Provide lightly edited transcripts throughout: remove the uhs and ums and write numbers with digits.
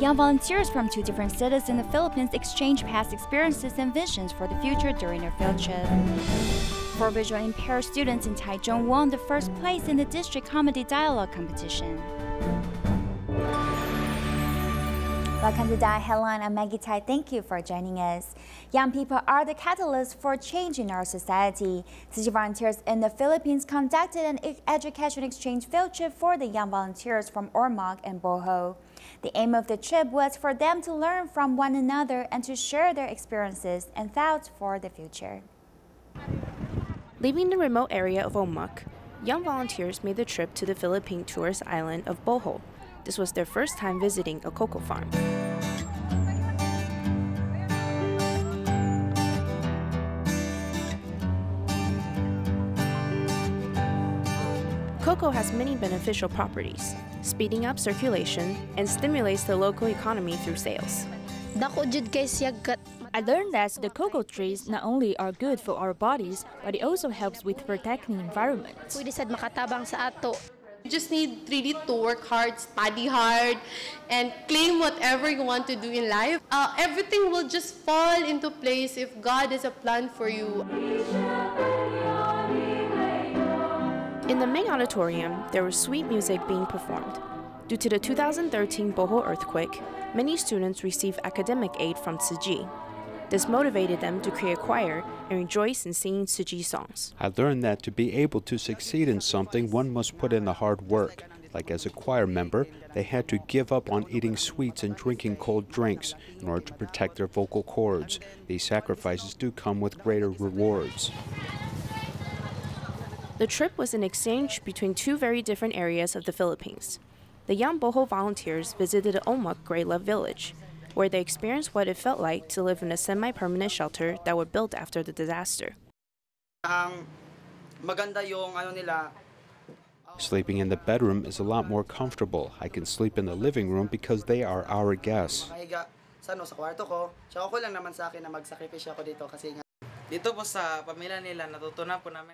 Young volunteers from 2 different cities in the Philippines exchange past experiences and visions for the future during their field trip. 4 visually impaired students in Taichung won the first place in the district comedy dialogue competition. Welcome to DaAi Headline. I'm Maggie Tai. Thank you for joining us. Young people are the catalyst for change in our society. City volunteers in the Philippines conducted an education exchange field trip for the young volunteers from Ormoc and Bohol. The aim of the trip was for them to learn from one another and to share their experiences and thoughts for the future. Leaving the remote area of Ormoc, young volunteers made the trip to the Philippine tourist island of Bohol. This was their first time visiting a cocoa farm. Cocoa has many beneficial properties, speeding up circulation and stimulates the local economy through sales. I learned that the cocoa trees not only are good for our bodies, but it also helps with protecting the environment. You just need really to work hard, study hard, and claim whatever you want to do in life. Everything will just fall into place if God has a plan for you. In the main auditorium, there was sweet music being performed. Due to the 2013 Bohol earthquake, many students received academic aid from Tzu Chi. This motivated them to create a choir and rejoice in singing Tzu Chi songs. I learned that to be able to succeed in something, one must put in the hard work. Like as a choir member, they had to give up on eating sweets and drinking cold drinks in order to protect their vocal cords. These sacrifices do come with greater rewards. The trip was an exchange between 2 very different areas of the Philippines. The young Bohol volunteers visited the Ormoc Grey Love Village, where they experienced what it felt like to live in a semi-permanent shelter that were built after the disaster. Sleeping in the bedroom is a lot more comfortable. I can sleep in the living room because they are our guests.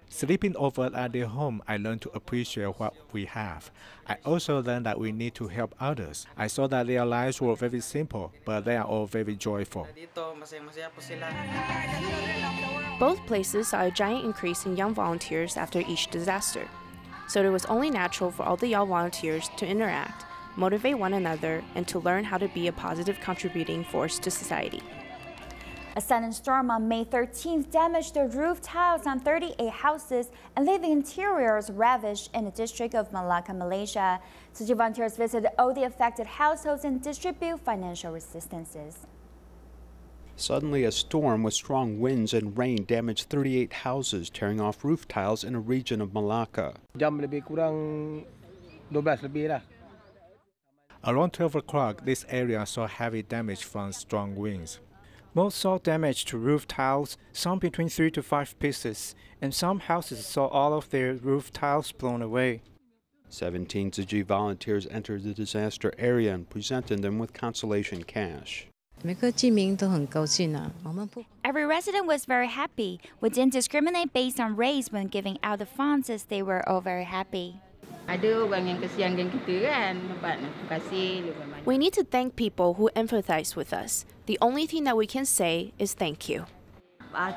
Sleeping over at their home, I learned to appreciate what we have. I also learned that we need to help others. I saw that their lives were very simple, but they are all very joyful. Both places saw a giant increase in young volunteers after each disaster. So it was only natural for all the young volunteers to interact, motivate one another, and to learn how to be a positive contributing force to society. A sudden storm on May 13th damaged the roof tiles on 38 houses and living interiors ravaged in the district of Malacca, Malaysia. Tzu Chi volunteers visited all the affected households and distribute financial assistances. Suddenly, a storm with strong winds and rain damaged 38 houses, tearing off roof tiles in a region of Malacca. Around 12 o'clock, this area saw heavy damage from strong winds. Most saw damage to roof tiles, some between 3 to 5 pieces, and some houses saw all of their roof tiles blown away. 17 Tzu Chi volunteers entered the disaster area and presented them with consolation cash. Every resident was very happy. We didn't discriminate based on race when giving out the funds, as they were all very happy. We need to thank people who empathize with us. The only thing that we can say is thank you. I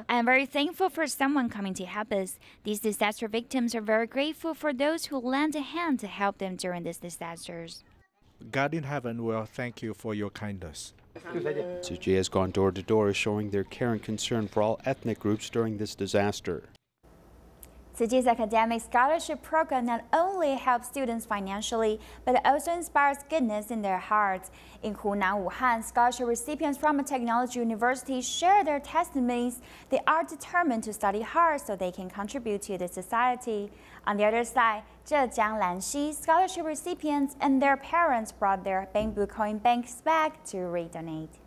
am very thankful for someone coming to help us. These disaster victims are very grateful for those who lent a hand to help them during these disasters. God in heaven will thank you for your kindness. Tzu Chi has gone door to door showing their care and concern for all ethnic groups during this disaster. Tzu Chi's academic scholarship program not only helps students financially, but it also inspires goodness in their hearts. In Hunan, Wuhan, scholarship recipients from a technology university share their testimonies. They are determined to study hard so they can contribute to the society. On the other side, Zhejiang Lanxi scholarship recipients and their parents brought their bamboo coin banks back to redonate.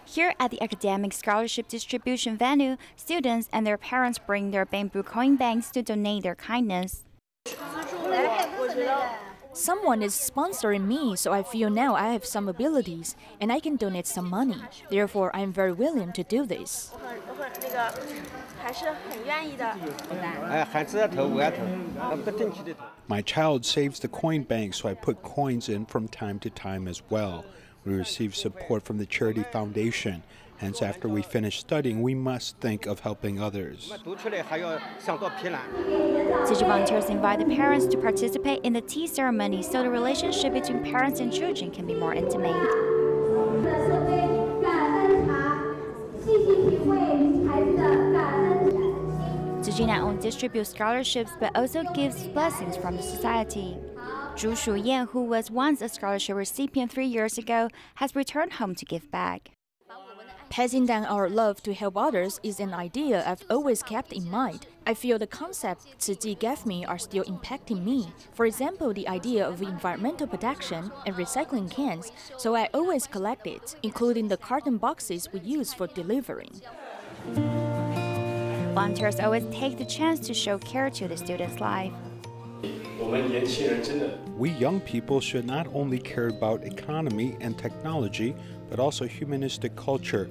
Here at the academic scholarship distribution venue, students and their parents bring their bamboo coin banks to donate their kindness. Someone is sponsoring me, so I feel now I have some abilities and I can donate some money. Therefore, I am very willing to do this. My child saves the coin bank, so I put coins in from time to time as well. We receive support from the charity foundation. Hence, after we finish studying, we must think of helping others. Tzu Chi volunteers invite the parents to participate in the tea ceremony so the relationship between parents and children can be more intimate. Tzu Chi not only distributes scholarships but also gives blessings from the society. Zhu Shuyan, who was once a scholarship recipient 3 years ago, has returned home to give back. Passing down our love to help others is an idea I've always kept in mind. I feel the concepts Tzu Chi gave me are still impacting me. For example, the idea of environmental protection and recycling cans, so I always collect it, including the carton boxes we use for delivering. Volunteers always take the chance to show care to the student's life. We young people should not only care about economy and technology, but also humanistic culture.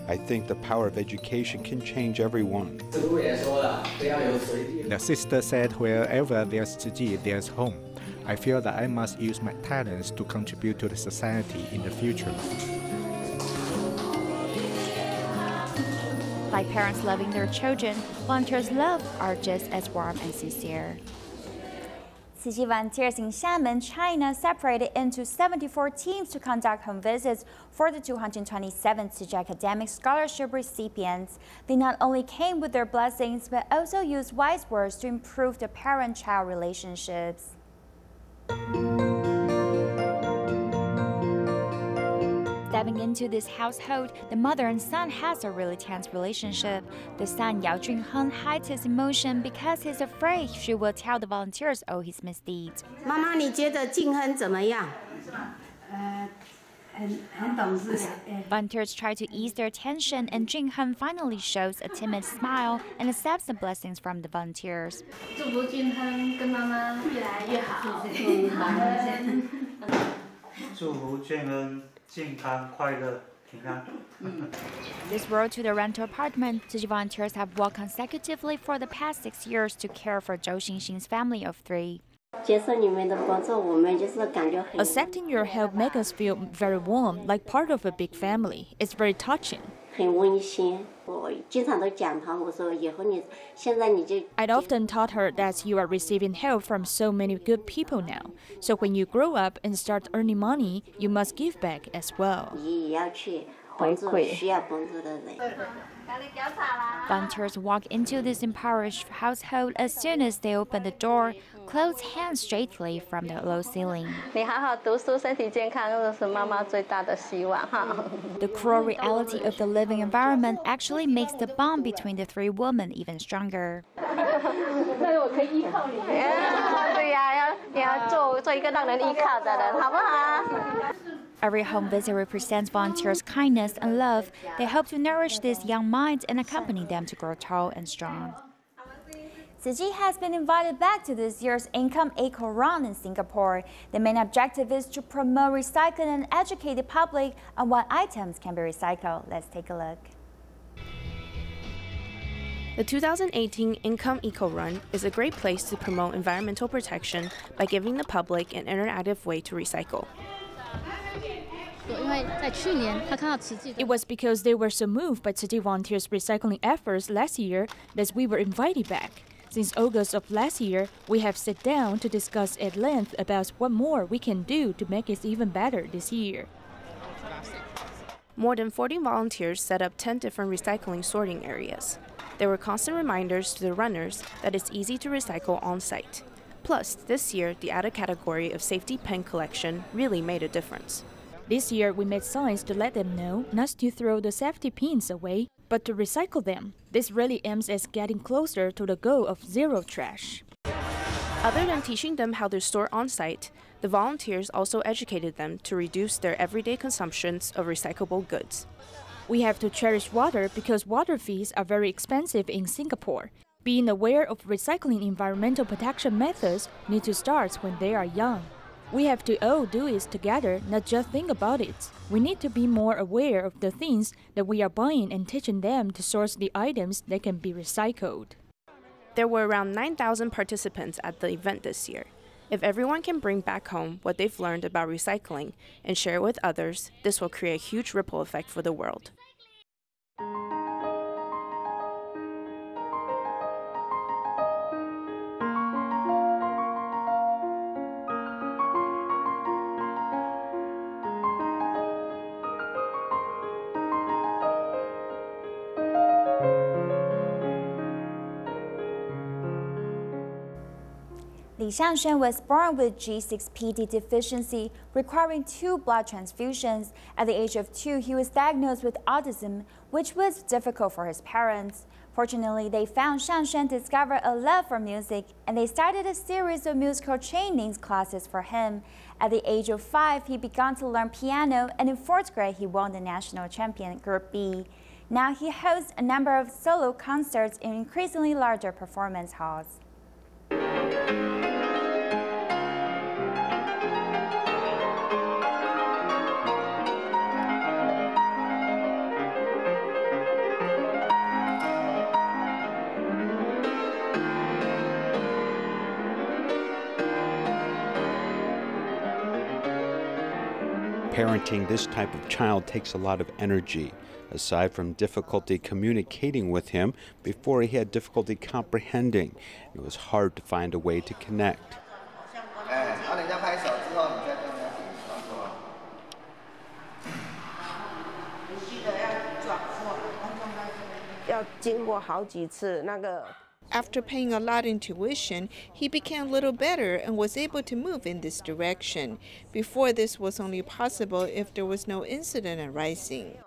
I think the power of education can change everyone. The sister said, wherever there's Tzu Chi, there's home. I feel that I must use my talents to contribute to the society in the future. Like parents loving their children, volunteers' love are just as warm and sincere. Tzu Chi volunteers in Xiamen, China, separated into 74 teams to conduct home visits for the 227 Tzu Chi academic scholarship recipients. They not only came with their blessings, but also used wise words to improve the parent-child relationships. Stepping into this household, the mother and son has a really tense relationship. The son, Yao Junheng, hides his emotion because he's afraid she will tell the volunteers all his misdeeds. 妈妈，你觉得静亨怎么样？很懂事。Volunteers try to ease their tension, and Junheng finally shows a timid smile and accepts the blessings from the volunteers. 祝福俊亨跟妈妈越来越好。祝福俊亨。 This road to the rental apartment, Tzu Chi volunteers have walked consecutively for the past 6 years to care for Zhou Xingxing's family of 3. Accepting your help makes us feel very warm, like part of a big family. It's very touching. I'd often taught her that you are receiving help from so many good people now. So when you grow up and start earning money, you must give back as well. Volunteers walk into this impoverished household as soon as they open the door, clothes hang straightly from the low ceiling. The cruel reality of the living environment actually makes the bond between the 3 women even stronger. Every home visit represents volunteers' kindness and love. They hope to nourish these young minds and accompany them to grow tall and strong. Tzu Chi has been invited back to this year's Income Eco Run in Singapore. The main objective is to promote recycling and educate the public on what items can be recycled. Let's take a look. The 2018 Income Eco Run is a great place to promote environmental protection by giving the public an interactive way to recycle. It was because they were so moved by Tzu Chi volunteers' recycling efforts last year that we were invited back. Since August of last year, we have sat down to discuss at length about what more we can do to make it even better this year. More than 40 volunteers set up 10 different recycling sorting areas. There were constant reminders to the runners that it's easy to recycle on site. Plus, this year, the added category of safety pen collection really made a difference. This year, we made signs to let them know not to throw the safety pins away, but to recycle them. This really aims at getting closer to the goal of zero trash. Other than teaching them how to store on-site, the volunteers also educated them to reduce their everyday consumptions of recyclable goods. We have to cherish water because water fees are very expensive in Singapore. Being aware of recycling environmental protection methods need to start when they are young. We have to all do it together, not just think about it. We need to be more aware of the things that we are buying and teaching them to source the items that can be recycled. There were around 9,000 participants at the event this year. If everyone can bring back home what they've learned about recycling and share it with others, this will create a huge ripple effect for the world. Li Xiangshen was born with G6PD deficiency, requiring 2 blood transfusions. At the age of 2, he was diagnosed with autism, which was difficult for his parents. Fortunately, they found Xiangshen discovered a love for music, and they started a series of musical training classes for him. At the age of 5, he began to learn piano, and in 4th grade, he won the national champion Group B. Now he hosts a number of solo concerts in increasingly larger performance halls. Parenting this type of child takes a lot of energy. Aside from difficulty communicating with him, before he had difficulty comprehending. It was hard to find a way to connect. After paying a lot in tuition, he became a little better and was able to move in this direction. Before, this was only possible if there was no incident arising.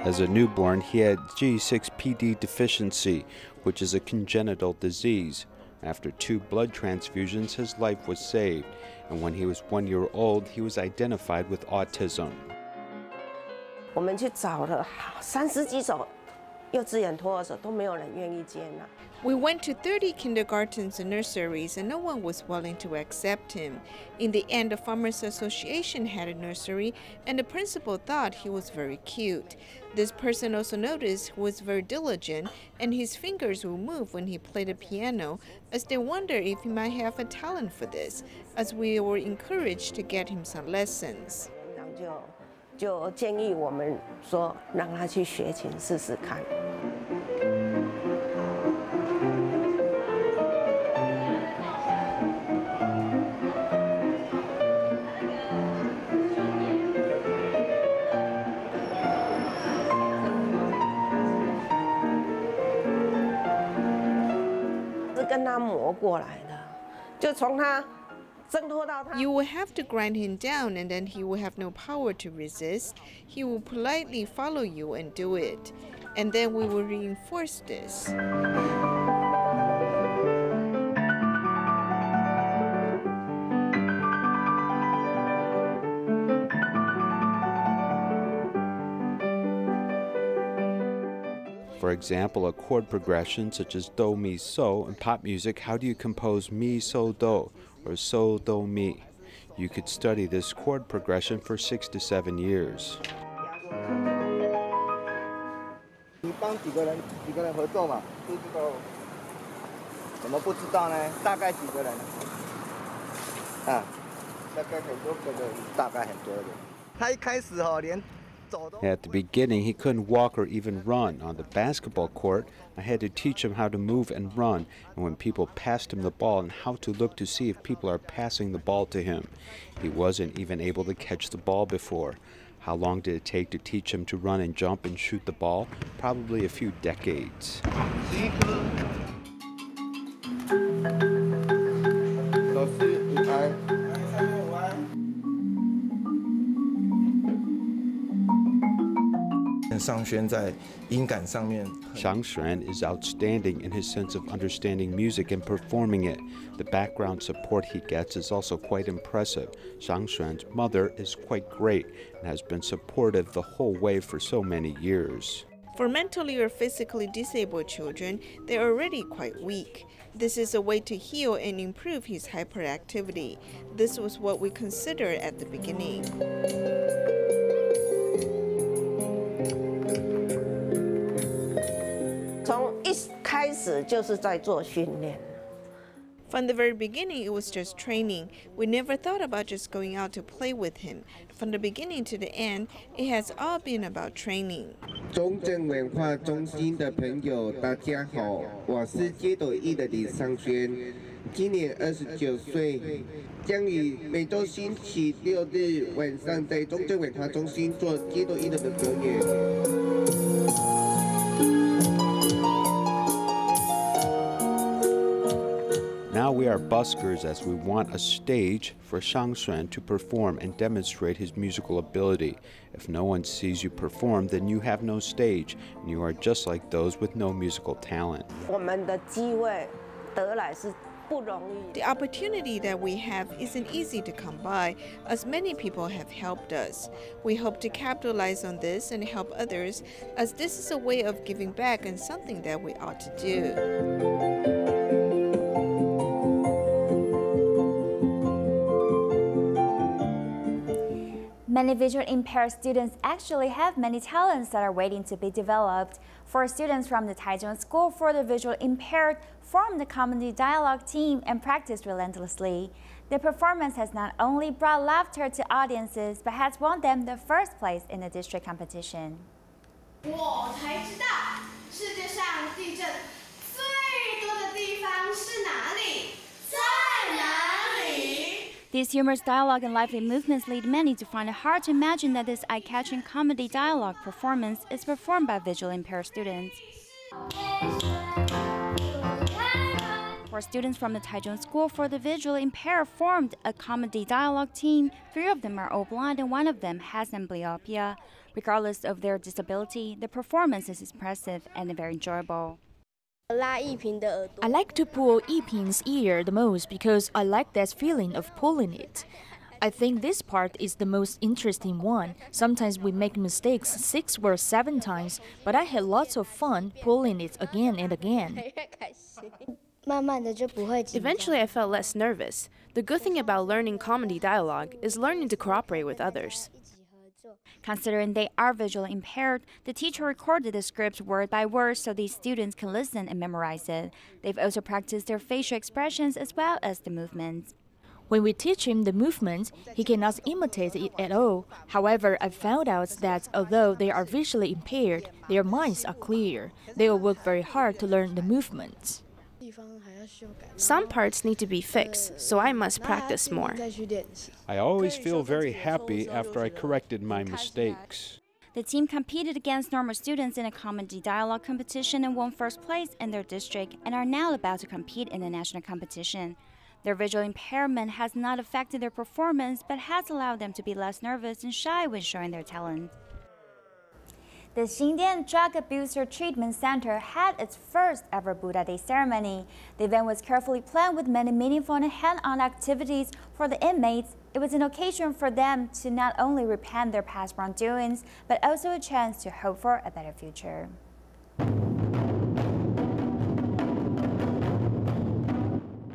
As a newborn, he had G6PD deficiency, which is a congenital disease. After 2 blood transfusions, his life was saved, and when he was 1 year old, he was identified with autism. We went to 30 kindergartens and nurseries, and no one was willing to accept him. In the end, the Farmers Association had a nursery, and the principal thought he was very cute. This person also noticed he was very diligent, and his fingers would move when he played the piano, as they wondered if he might have a talent for this, as we were encouraged to get him some lessons. 就建议我们说，让他去学琴试试看。是跟他磨过来的，就从他。 You will have to grind him down, and then he will have no power to resist. He will politely follow you and do it. And then we will reinforce this. For example, a chord progression such as do, mi, so in pop music, how do you compose mi, so, do, or so, do, mi? You could study this chord progression for 6 to 7 years. 你帮几个人合作嘛？不知道，怎么不知道呢？大概几个人？啊，大概很多个人，大概很多人。他一开始连。 At the beginning, he couldn't walk or even run. On the basketball court, I had to teach him how to move and run, and when people passed him the ball, and how to look to see if people are passing the ball to him. He wasn't even able to catch the ball before. How long did it take to teach him to run and jump and shoot the ball? Probably a few decades. 尚轩在音感上面。Xiang Xuan is outstanding in his sense of understanding music and performing it. The background support he gets is also quite impressive. Xiang Xuan's mother is quite great and has been supportive the whole way for so many years. For mentally or physically disabled children, they're already quite weak. This is a way to heal and improve his hyperactivity. This was what we considered at the beginning. From the very beginning, it was just training. We never thought about just going out to play with him. From the beginning to the end, it has all been about training. 中正文化中心的朋友，大家好，我是街斗艺的李尚轩，今年29岁，将于每周星期6日晚上在中正文化中心做街斗艺的表演。 Now we are buskers as we want a stage for Xiang Xuan to perform and demonstrate his musical ability. If no one sees you perform, then you have no stage, and you are just like those with no musical talent. The opportunity that we have isn't easy to come by, as many people have helped us. We hope to capitalize on this and help others, as this is a way of giving back and something that we ought to do. Many visually impaired students actually have many talents that are waiting to be developed. 4 students from the Taichung School for the Visually Impaired formed the comedy dialogue team and practiced relentlessly. The performance has not only brought laughter to audiences, but has won them the first place in the district competition. 我才知道世界上地震最多的地方是哪里？在哪里？ These humorous dialogue and lively movements lead many to find it hard to imagine that this eye-catching comedy dialogue performance is performed by visually impaired students. 4 students from the Taichung School for the Visually Impaired formed a comedy dialogue team. 3 of them are all blind and 1 of them has amblyopia. Regardless of their disability, the performance is impressive and very enjoyable. I like to pull Yiping's ear the most because I like that feeling of pulling it. I think this part is the most interesting one. Sometimes we make mistakes 6 or 7 times, but I had lots of fun pulling it again and again. Eventually, I felt less nervous. The good thing about learning comedy dialogue is learning to cooperate with others. Considering they are visually impaired, the teacher recorded the script word by word so these students can listen and memorize it. They've also practiced their facial expressions as well as the movements. When we teach him the movements, he cannot imitate it at all. However, I found out that although they are visually impaired, their minds are clear. They will work very hard to learn the movements. Some parts need to be fixed, so I must practice more. I always feel very happy after I corrected my mistakes. The team competed against normal students in a comedy dialogue competition and won first place in their district and are now about to compete in the national competition. Their visual impairment has not affected their performance, but has allowed them to be less nervous and shy when showing their talent. The Xindian Drug Abuser Treatment Center had its first ever Buddha Day ceremony. The event was carefully planned with many meaningful and hand-on activities for the inmates. It was an occasion for them to not only repent their past wrongdoings, but also a chance to hope for a better future.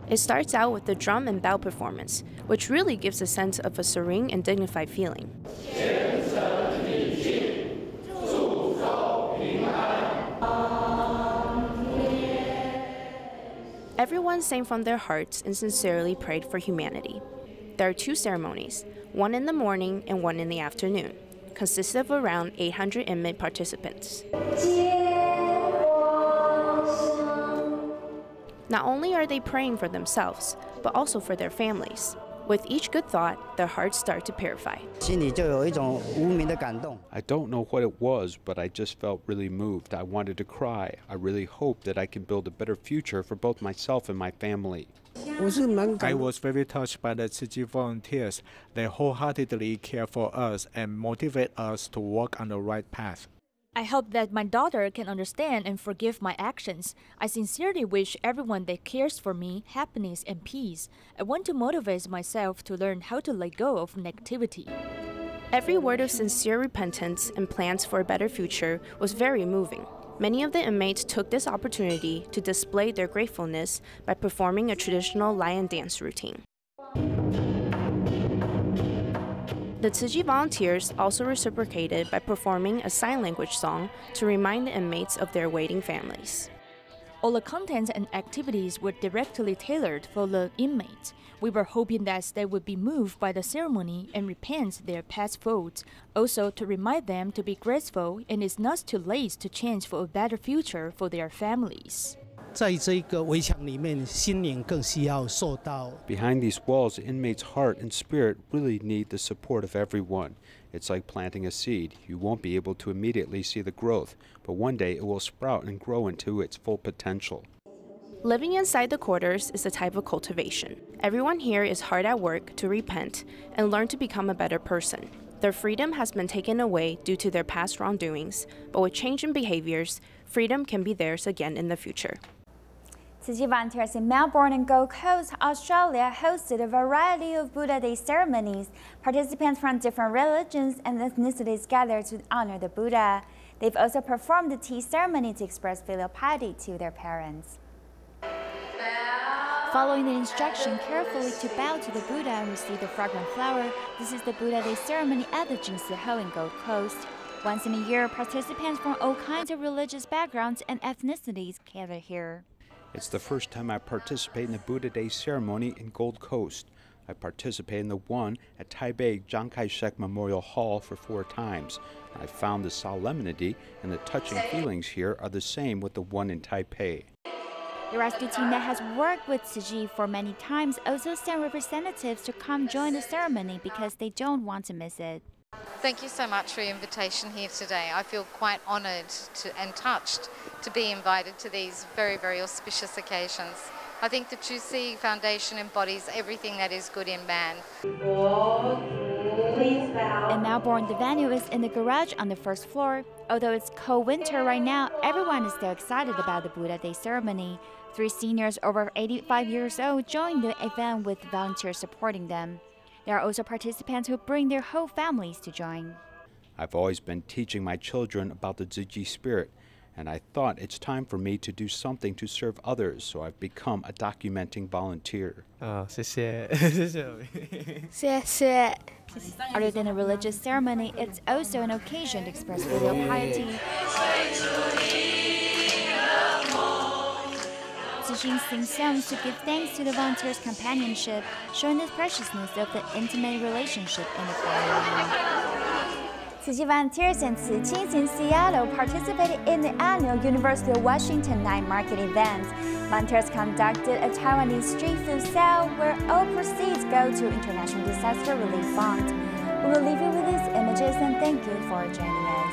It starts out with the drum and bell performance, which really gives a sense of a serene and dignified feeling. Everyone sang from their hearts and sincerely prayed for humanity. There are 2 ceremonies, one in the morning and one in the afternoon, consisting of around 800 inmate participants. Not only are they praying for themselves, but also for their families. With each good thought, their hearts start to purify. I don't know what it was, but I just felt really moved. I wanted to cry. I really hope that I can build a better future for both myself and my family. I was very touched by the Tzu Chi volunteers. They wholeheartedly care for us and motivate us to walk on the right path. I hope that my daughter can understand and forgive my actions. I sincerely wish everyone that cares for me happiness and peace. I want to motivate myself to learn how to let go of negativity. Every word of sincere repentance and plans for a better future was very moving. Many of the inmates took this opportunity to display their gratefulness by performing a traditional lion dance routine. The Tzu Chi volunteers also reciprocated by performing a sign language song to remind the inmates of their waiting families. All the contents and activities were directly tailored for the inmates. We were hoping that they would be moved by the ceremony and repent their past faults, also to remind them to be grateful and it's not too late to change for a better future for their families. Behind these walls, the inmates' heart and spirit really need the support of everyone. It's like planting a seed. You won't be able to immediately see the growth, but one day it will sprout and grow into its full potential. Living inside the quarters is a type of cultivation. Everyone here is hard at work to repent and learn to become a better person. Their freedom has been taken away due to their past wrongdoings, but with change in behaviors, freedom can be theirs again in the future. Tzu Chi volunteers in Melbourne and Gold Coast, Australia hosted a variety of Buddha Day ceremonies. Participants from different religions and ethnicities gathered to honor the Buddha. They've also performed the tea ceremony to express filial piety to their parents. Following the instruction carefully to bow to the Buddha and receive the fragrant flower, this is the Buddha Day ceremony at the Jingsi Ho in Gold Coast. Once in a year, participants from all kinds of religious backgrounds and ethnicities gather here. It's the first time I participate in the Buddha Day ceremony in Gold Coast. I participated in the one at Taipei Chiang Kai-shek Memorial Hall for 4 times. I found the solemnity and the touching feelings here are the same with the one in Taipei. The rescue team that has worked with Tzu Chi for many times also sent representatives to come join the ceremony because they don't want to miss it. Thank you so much for your invitation here today. I feel quite honoured and touched to be invited to these very, very auspicious occasions. I think the Tzu Chi Foundation embodies everything that is good in man. In Melbourne, the venue is in the garage on the first floor. Although it's cold winter right now, everyone is still excited about the Buddha Day ceremony. 3 seniors over 85 years old joined the event with volunteers supporting them. There are also participants who bring their whole families to join. I've always been teaching my children about the Tzu Chi spirit, and I thought it's time for me to do something to serve others, so I've become a documenting volunteer. Other than a religious ceremony, it's also an occasion to express filial piety. Tzu Chi sings songs to give thanks to the volunteers' companionship, showing the preciousness of the intimate relationship in the family. Tzu Chi volunteers and Tzu Chi in Seattle participated in the annual University of Washington Night Market event. Volunteers conducted a Taiwanese street food sale where all proceeds go to International Disaster Relief Fund. We will leave you with these images and thank you for joining us.